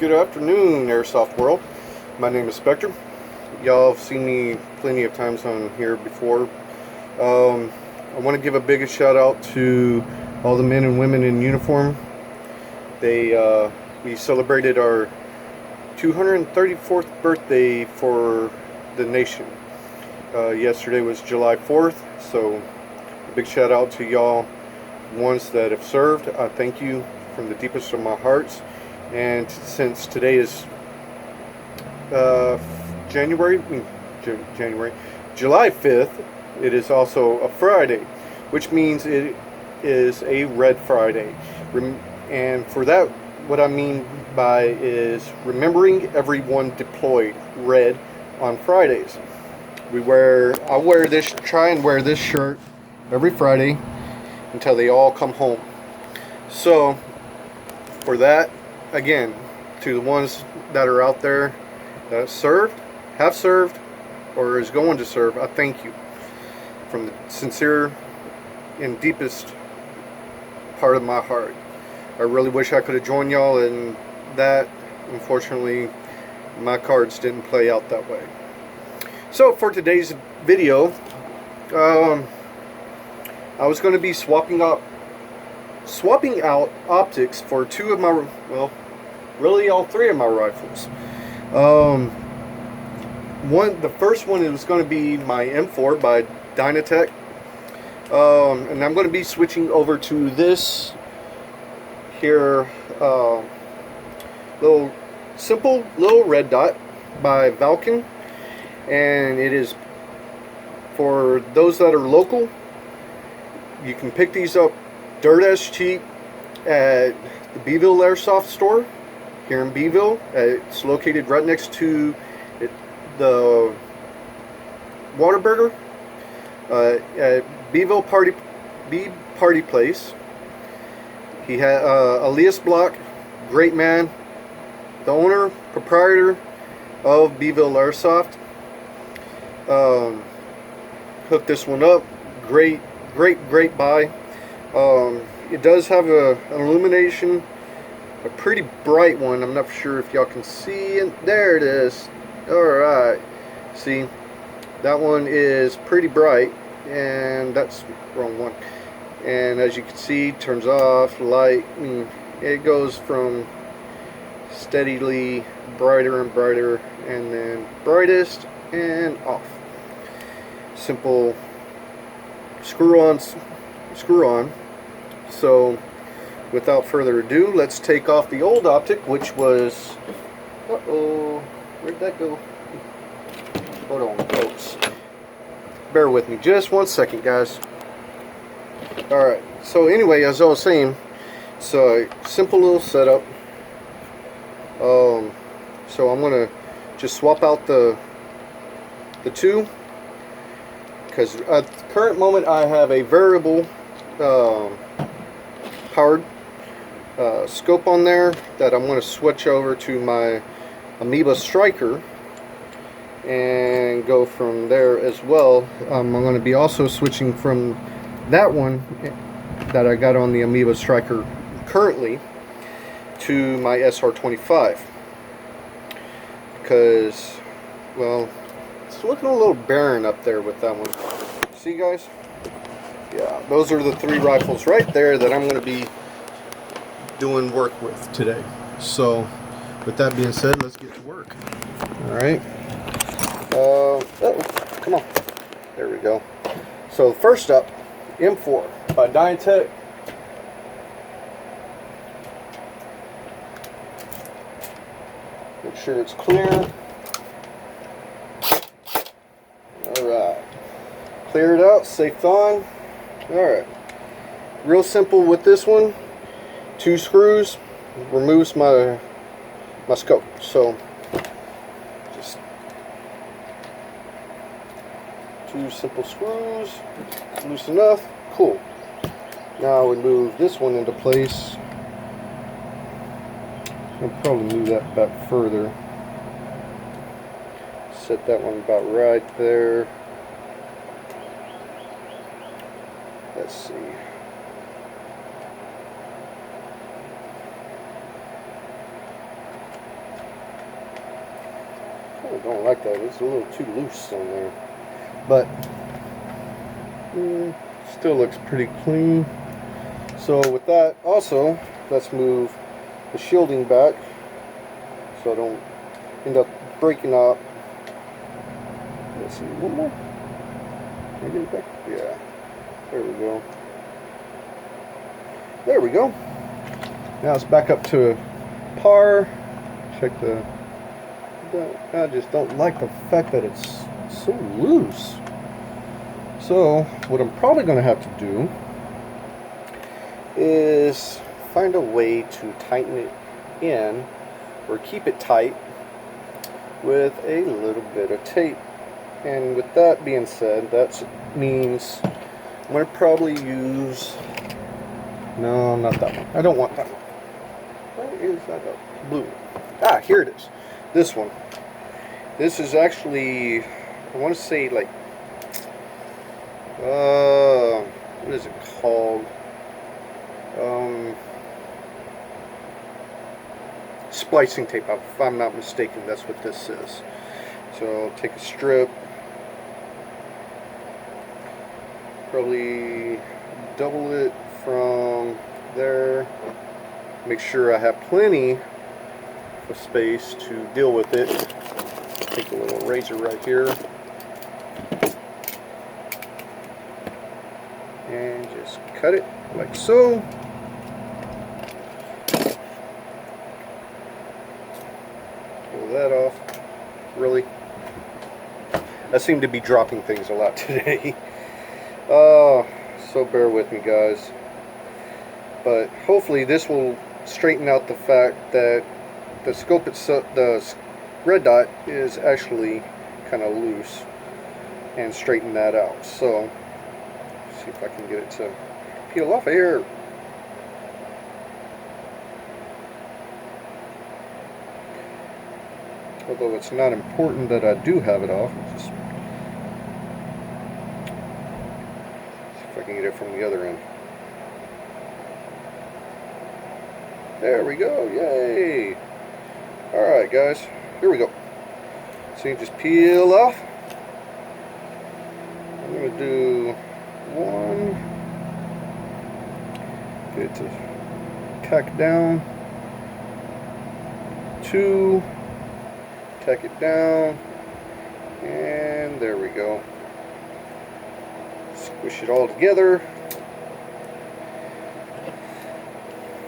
Good afternoon, Airsoft World. My name is Spectre. Y'all have seen me plenty of times on here before. I want to give a big shout out to all the men and women in uniform. We celebrated our 234th birthday for the nation. Yesterday was July 4th, so a big shout out to y'all ones that have served. I thank you from the deepest of my hearts. And since today is July 5th, it is also a Friday, which means it is a Red Friday. And for that, what I mean by is remembering everyone deployed red on Fridays. Try and wear this shirt every Friday until they all come home. So for that, again, to the ones that are out there that have served, or is going to serve, I thank you from the sincere and deepest part of my heart. I really wish I could have joined y'all in that. Unfortunately, my cards didn't play out that way. So for today's video, I was going to be swapping out optics for two of my, well, really all three of my rifles. The first one is going to be my M4 by Dynatech, and I'm going to be switching over to this here simple little red dot by Valken, and it is for those that are local. You can pick these up dirt as cheap at the Beeville Airsoft store here in Beeville. It's located right next to the Whataburger at Beeville Party Place. He had Elias Block, great man, the owner, proprietor of Beeville Airsoft. Hooked this one up. Great buy. It does have an illumination, a pretty bright one. I'm not sure if y'all can see it. There it is. Alright, see, that one is pretty bright, and that's the wrong one. And as you can see, turns off, light, and it goes from steadily brighter and brighter, and then brightest and off. Simple screw on. So without further ado, let's take off the old optic, which was, where'd that go? Hold on, folks, bear with me just 1 second, guys. Alright, so anyway, as I was saying, it's a simple little setup. So I'm gonna just swap out the two, because at the current moment I have a variable powered scope on there that I'm going to switch over to my Amoeba Striker and go from there as well. I'm going to be also switching from that one that I got on the Amoeba Striker currently to my SR25, because, well, it's looking a little barren up there with that one. See, guys? Yeah, those are the three rifles right there that I'm going to be doing work with today. So, with that being said, let's get to work. Alright. Come on. There we go. So, first up, M4 by Dynatech. Make sure it's clear. Alright. Clear it out, safe on. Alright. Real simple with this one. 2 screws removes my scope. So just 2 simple screws. Loose enough. Cool. Now we move this one into place. I'll probably move that back further. Set that one about right there. Let's see. I don't like that. It's a little too loose on there. But still looks pretty clean. So with that, also, let's move the shielding back so I don't end up breaking up. Let's see, one more. Can I get it back? Yeah. There we go. There we go. Now it's back up to par. Check the... I just don't like the fact that it's so loose. So what I'm probably going to have to do is find a way to tighten it in or keep it tight with a little bit of tape. And with that being said, that means I'm going to probably use... No, not that one. I don't want that one. Where is that blue? Ah, here it is. This one. This is actually, I want to say like, what is it called? Splicing tape, if I'm not mistaken, that's what this is. So take a strip, probably double it from there, make sure I have plenty of space to deal with it. Take a little razor right here and just cut it like so. Pull that off. Really, I seem to be dropping things a lot today. So bear with me, guys. But hopefully this will straighten out the fact that the scope itself, the red dot, is actually kind of loose, and straighten that out. So see if I can get it to peel off of here. Although it's not important that I do have it off. Just see if I can get it from the other end. There we go, yay! Alright guys, here we go. So you just peel off. I'm going to do one. Get it to tack down. Two. Tack it down. And there we go. Squish it all together.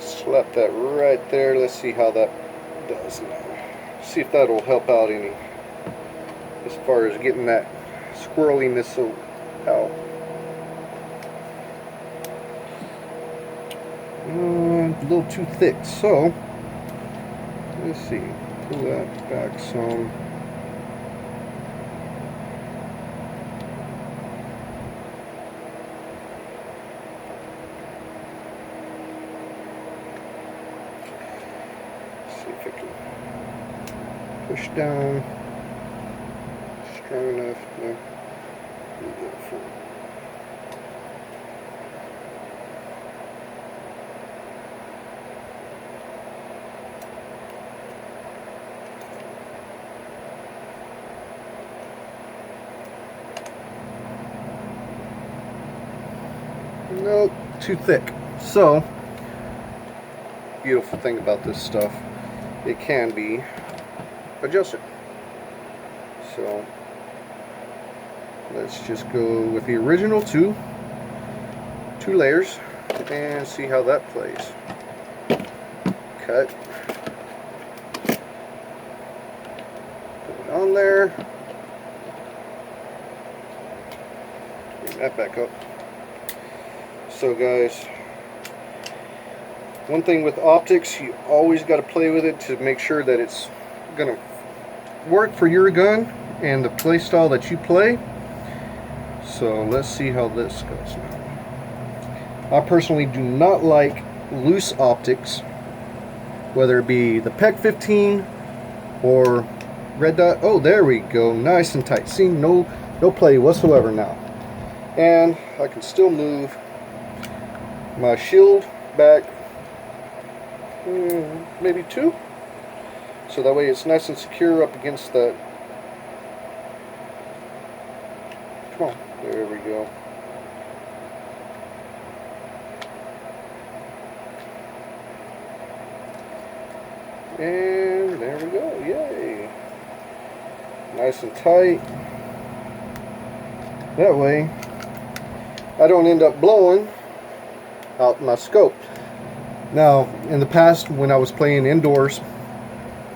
Slap that right there. Let's see how that does now. See if that'll help out any as far as getting that squirreliness out. A little too thick, so let's see. Pull that back some. See if I can push down strong enough. No. Nope, too thick. So, beautiful thing about this stuff, it can be adjusted. So, let's just go with the original two layers and see how that plays. Cut. Put it on there. Bring that back up. So guys, one thing with optics, you always got to play with it to make sure that it's going to work for your gun and the play style that you play. So let's see how this goes now. I personally do not like loose optics, whether it be the PEQ 15 or red dot. Oh, there we go, nice and tight. See, no play whatsoever now. And I can still move my shield back maybe 2, so that way it's nice and secure up against that Come on. There we go. And there we go. Yay. Nice and tight. That way I don't end up blowing out my scope. Now, in the past when I was playing indoors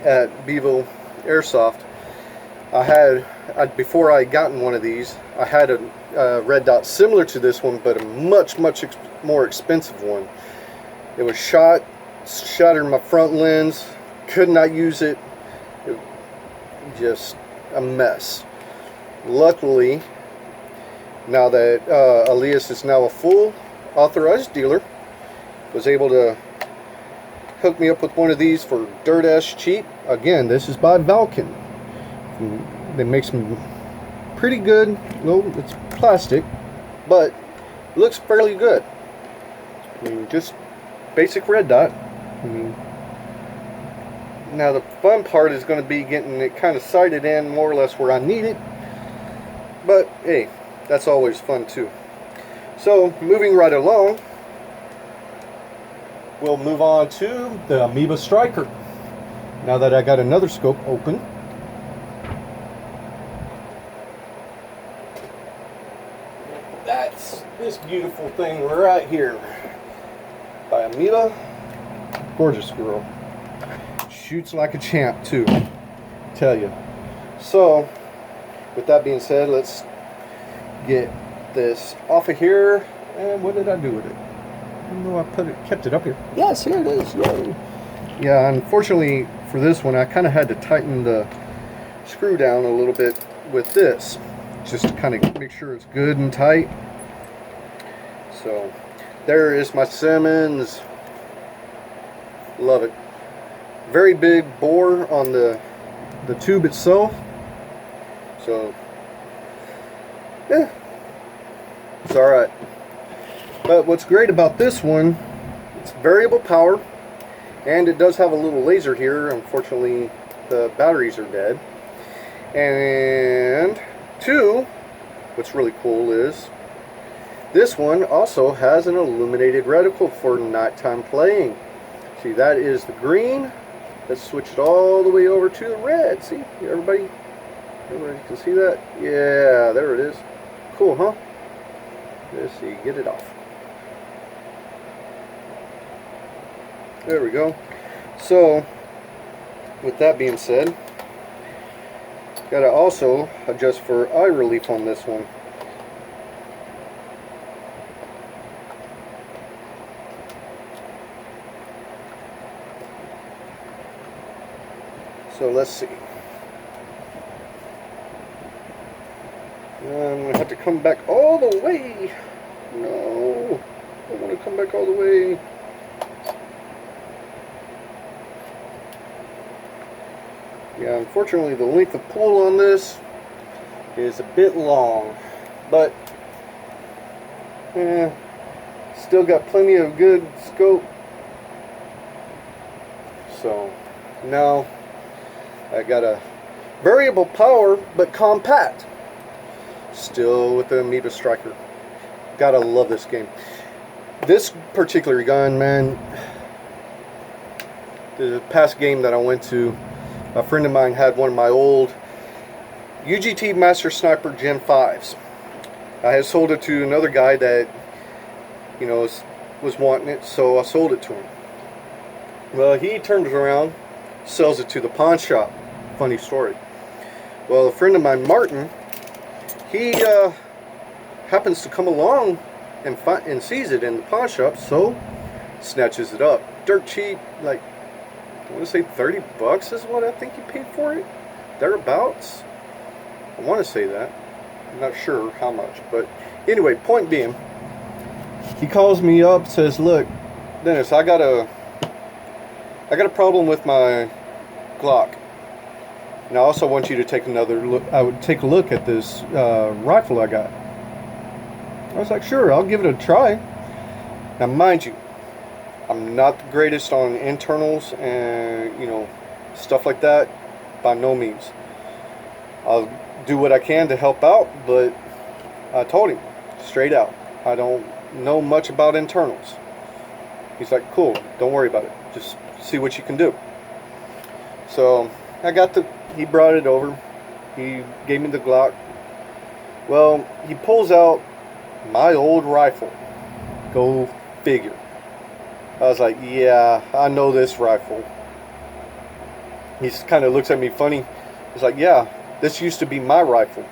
at Beeville Airsoft, before I gotten one of these, I had a red dot similar to this one, but a much more expensive one. It was shattered my front lens, could not use it, just a mess. Luckily, now that Elias is now a full authorized dealer, was able to hook me up with one of these for dirt ass cheap. Again, this is by Valken. They make some pretty good, well, it's plastic, but it looks fairly good. I mean, just basic red dot. I mean, now the fun part is going to be getting it kind of sighted in more or less where I need it, but hey, that's always fun too. So moving right along, we'll move on to the Amoeba Striker. Now that I got another scope open, that's this beautiful thing right here by Amoeba. Gorgeous girl. Shoots like a champ too, tell you. So with that being said, let's get this off of here. And what did I do with it? I know I kept it up here. Yes, here it is. Yay. Yeah, unfortunately for this one, I kind of had to tighten the screw down a little bit with this, just to kind of make sure it's good and tight. So there is my Simmons. Love it. Very big bore on the tube itself. So yeah, it's alright. But what's great about this one, it's variable power, and it does have a little laser here. Unfortunately, the batteries are dead. And two, what's really cool is this one also has an illuminated reticle for nighttime playing. See, that is the green. Let's switch it all the way over to the red. See, everybody can see that? Yeah, there it is. Cool, huh? Let's see, get it off. There we go. So, with that being said, gotta also adjust for eye relief on this one. So let's see. I'm going to have to come back all the way. No, I don't want to come back all the way. Yeah, unfortunately the length of pull on this is a bit long, but still got plenty of good scope. So now I got a variable power but compact, still with the Amoeba Striker. Gotta love this game. This particular gun, man, the past game that I went to, a friend of mine had one of my old UGT Master Sniper Gen 5s. I had sold it to another guy that, you know, was wanting it, so I sold it to him. Well, he turns around, sells it to the pawn shop. Funny story. Well, a friend of mine, Martin, he happens to come along and sees it in the pawn shop, so snatches it up. Dirt cheap, like I want to say 30 bucks is what I think he paid for it. Thereabouts. I want to say that. I'm not sure how much, but anyway, point being, he calls me up, says, "Look, Dennis, I got a problem with my Glock. And I also want you to take another look. I would take a look at this rifle I got." I was like, "Sure, I'll give it a try." Now, mind you, I'm not the greatest on internals and, you know, stuff like that. By no means. I'll do what I can to help out, but I told him straight out, I don't know much about internals. He's like, cool, don't worry about it. Just see what you can do. So he brought it over. He gave me the Glock. Well, he pulls out my old rifle. Go figure. I was like, yeah, I know this rifle. He kind of looks at me funny. He's like, yeah, this used to be my rifle.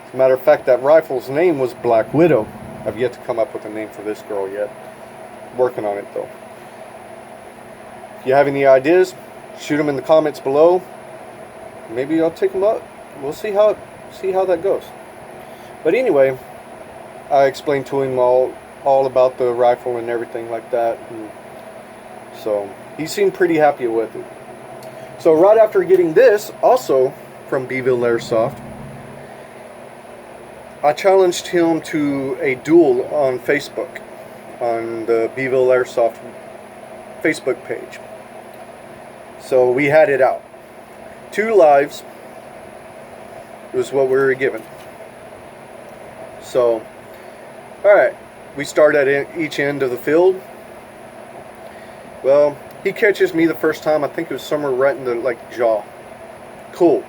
As a matter of fact, that rifle's name was Black Widow. I've yet to come up with a name for this girl yet. Working on it though. If you have any ideas, shoot them in the comments below. Maybe I'll take them up. We'll see how that goes. But anyway, I explained to him all about the rifle and everything like that. And so he seemed pretty happy with it. So right after getting this, also from Beeville Airsoft, I challenged him to a duel on Facebook, on the Beeville Airsoft Facebook page. So we had it out. 2 lives was what we were given. So, alright, we start at each end of the field. Well, he catches me the first time, I think it was somewhere right in the jaw. Cool.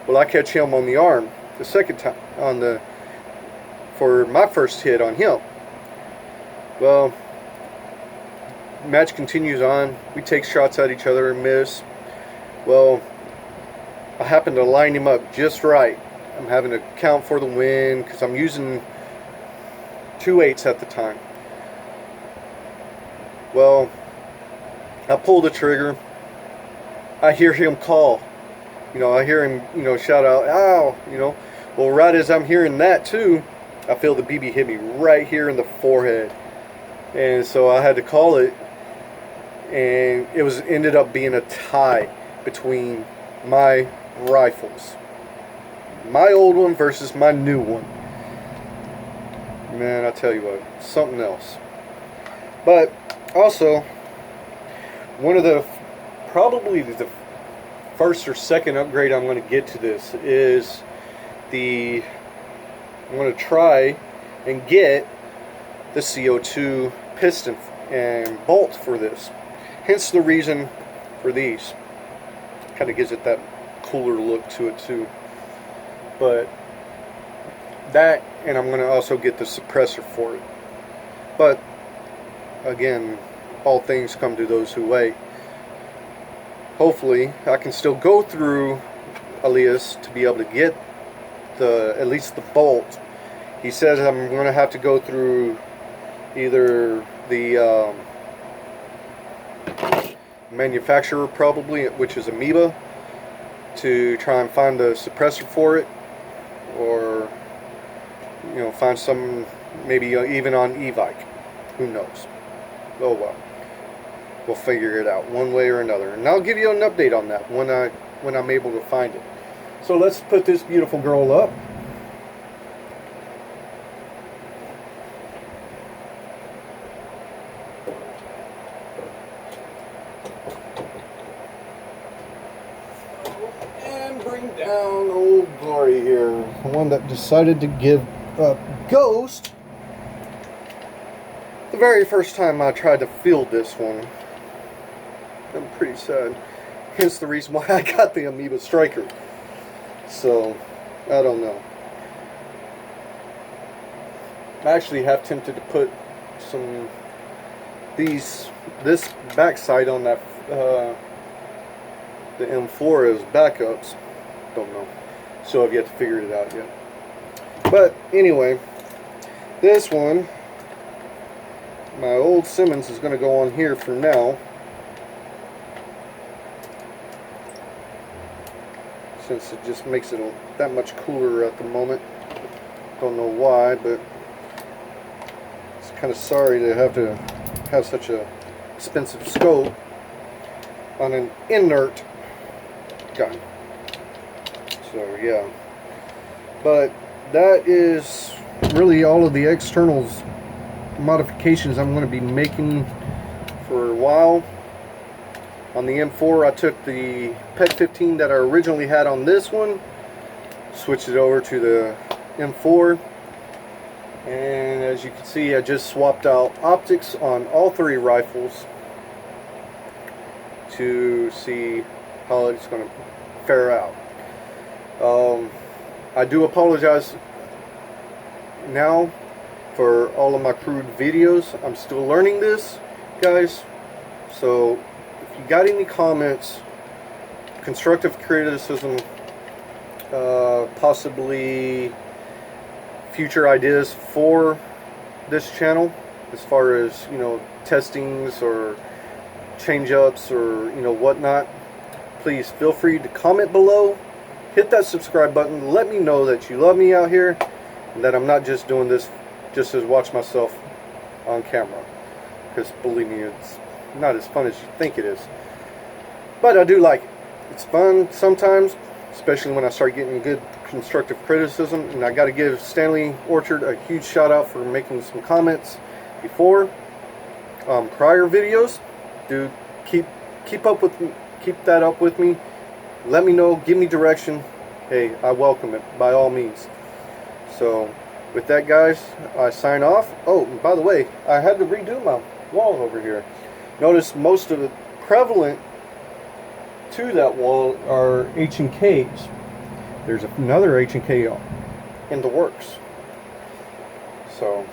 Well, I catch him on the arm the second time, for my first hit on him. Well, match continues on. We take shots at each other and miss. Well, I happen to line him up just right. I'm having to count for the win because I'm using 2 8s at the time. Well, I pull the trigger. I hear him call. I hear him, shout out, ow, Well, right as I'm hearing that too, I feel the BB hit me right here in the forehead. And so I had to call it. And it ended up being a tie between my rifles. My old one versus my new one. Man, I tell you what, something else. But also, one of probably the first or second upgrade I'm going to get to this is I'm going to try and get the CO2 piston and bolt for this. Hence the reason for these. Kind of gives it that cooler look to it too. But that, and I'm going to also get the suppressor for it. But again, all things come to those who wait. Hopefully I can still go through Elias to be able to get at least the bolt. He says I'm going to have to go through either the manufacturer probably, which is Amoeba, to try and find the suppressor for it, or find some, maybe even on Evike. Who knows? Oh well, we'll figure it out one way or another, and I'll give you an update on that when I'm able to find it. So let's put this beautiful girl up. And bring down old Glory here, the one that decided to give up Ghost the very first time I tried to field this one. I'm pretty sad. Hence the reason why I got the Amoeba Striker. So, I don't know. I actually have tempted to put this backside on that the M4 as backups. Don't know. So I've yet to figure it out yet. But anyway, this one, my old Simmons, is going to go on here for now, since it just makes it that much cooler at the moment. Don't know why, but it's kind of sorry to have such a expensive scope on an inert gun. So yeah, but that is really all of the externals modifications I'm going to be making for a while. On the M4, I took the PEC 15 that I originally had on this one, switched it over to the M4, And as you can see, I just swapped out optics on all 3 rifles to see how it's going to fare out. I do apologize now for all of my crude videos. I'm still learning this, guys. So if you got any comments, constructive criticism, possibly future ideas for this channel, as far as, you know, testings or change ups or, you know, whatnot, please feel free to comment below. Hit that subscribe button. Let me know that you love me out here and that I'm not just doing this just to watch myself on camera, because believe me, it's not as fun as you think it is. But I do like it. It's fun sometimes, especially when I start getting good constructive criticism. And I got to give Stanley Orchard a huge shout out for making some comments before prior videos. Dude, keep that up with me. Let me know, give me direction. Hey, I welcome it by all means. So with that, guys, I sign off. Oh, and by the way, I had to redo my wall over here. Notice most of the prevalent to that wall are H&Ks. There's another H&K in the works. So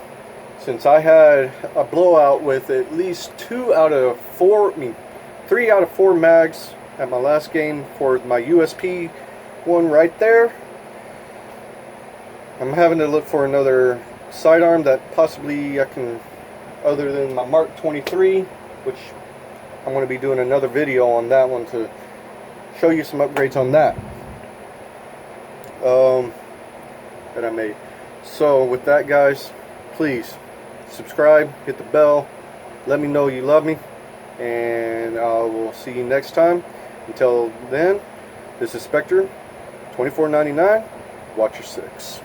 since I had a blowout with at least 3 out of 4 mags at my last game for my USP one right there, I'm having to look for another sidearm that possibly I can, other than my Mark 23, which I'm going to be doing another video on that one to show you some upgrades on that that I made. So with that, guys, please subscribe, hit the bell, let me know you love me, and I will see you next time. Until then, this is Spectre 2499. Watch your 6.